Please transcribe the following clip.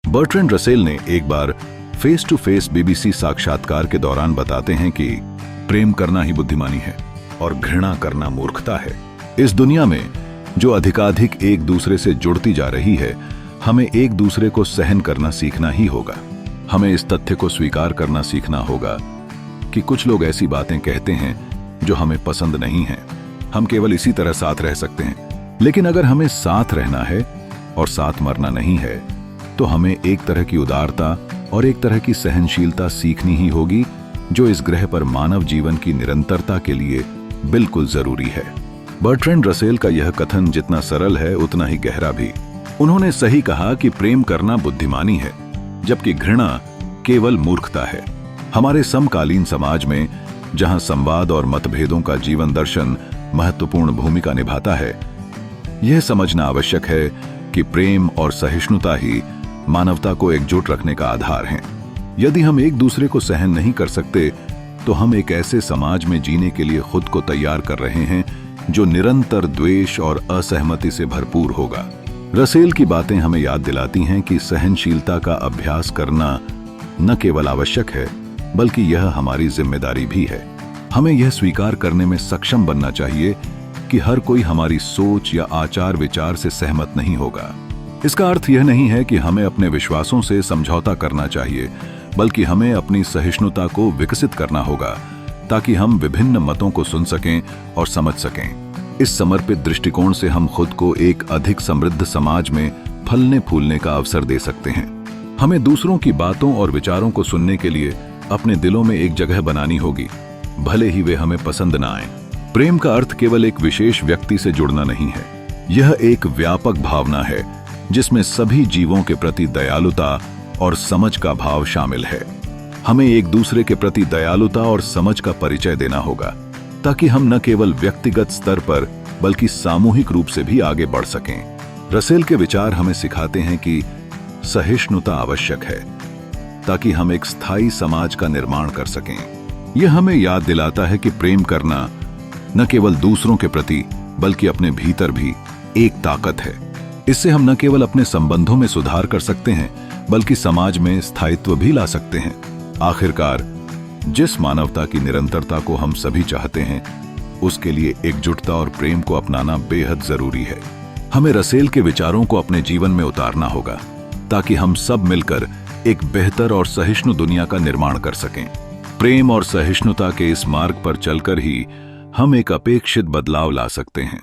Bertrand Russell ने एक बार face to face BBC साक्षात्कार के दौरान बताते हैं कि प्रेम करना ही बुद्धिमानी है और घृणा करना मूर्खता है। इस दुनिया में जो अधिकाधिक एक दूसरे से जुड़ती जा रही है, हमें एक दूसरे को सहन करना सीखना ही होगा। हमें इस तथ्य को स्वीकार करना सीखना होगा कि कुछ लोग ऐसी बातें कहते हैं जो हमें पसंद नहीं है। हम केवल इसी तरह साथ रह सकते हैं, लेकिन अगर हमें साथ रहना है और साथ मरना नहीं है, तो हमें एक तरह की उदारता और एक तरह की सहनशीलता सीखनी ही होगी, जो इस ग्रह पर मानव जीवन की निरंतरता के लिए बिल्कुल जरूरी है। बर्ट्रैंड रसेल का यह कथन जितना सरल है, उतना ही गहरा भी। उन्होंने सही कहा कि प्रेम करना बुद्धिमानी है, जबकि घृणा केवल मूर्खता है। हमारे समकालीन समाज में जहां संवाद और मतभेदों का जीवन दर्शन महत्वपूर्ण भूमिका निभाता है, यह समझना आवश्यक है कि प्रेम और सहिष्णुता ही मानवता को एकजुट रखने का आधार हैं। यदि हम एक दूसरे को सहन नहीं कर सकते, तो हम एक ऐसे समाज में जीने के लिए खुद को तैयार कर रहे हैं जो निरंतर द्वेष और असहमति से भरपूर होगा। रसेल की बातें हमें याद दिलाती हैं कि सहनशीलता का अभ्यास करना न केवल आवश्यक है, बल्कि यह हमारी जिम्मेदारी भी है। हमें यह स्वीकार करने में सक्षम बनना चाहिए कि हर कोई हमारी सोच या आचार विचार से सहमत नहीं होगा। इसका अर्थ यह नहीं है कि हमें अपने विश्वासों से समझौता करना चाहिए, बल्कि हमें अपनी सहिष्णुता को विकसित करना होगा, ताकि हम विभिन्न मतों को सुन सकें और समझ सकें। इस समर्पित दृष्टिकोण से हम खुद को एक अधिक समृद्ध समाज में फलने फूलने का अवसर दे सकते हैं। हमें दूसरों की बातों और विचारों को सुनने के लिए अपने दिलों में एक जगह बनानी होगी, भले ही वे हमें पसंद ना आए। प्रेम का अर्थ केवल एक विशेष व्यक्ति से जुड़ना नहीं है, यह एक व्यापक भावना है जिसमें सभी जीवों के प्रति दयालुता और समझ का भाव शामिल है। हमें एक दूसरे के प्रति दयालुता और समझ का परिचय देना होगा, ताकि हम न केवल व्यक्तिगत स्तर पर बल्कि सामूहिक रूप से भी आगे बढ़ सकें। रसेल के विचार हमें सिखाते हैं कि सहिष्णुता आवश्यक है, ताकि हम एक स्थायी समाज का निर्माण कर सकें। यह हमें याद दिलाता है कि प्रेम करना न केवल दूसरों के प्रति बल्कि अपने भीतर भी एक ताकत है। इससे हम न केवल अपने संबंधों में सुधार कर सकते हैं, बल्कि समाज में स्थायित्व भी ला सकते हैं। आखिरकार, जिस मानवता की निरंतरता को हम सभी चाहते हैं, उसके लिए एकजुटता और प्रेम को अपनाना बेहद जरूरी है। हमें रसेल के विचारों को अपने जीवन में उतारना होगा, ताकि हम सब मिलकर एक बेहतर और सहिष्णु दुनिया का निर्माण कर सकें। प्रेम और सहिष्णुता के इस मार्ग पर चलकर ही हम एक अपेक्षित बदलाव ला सकते हैं।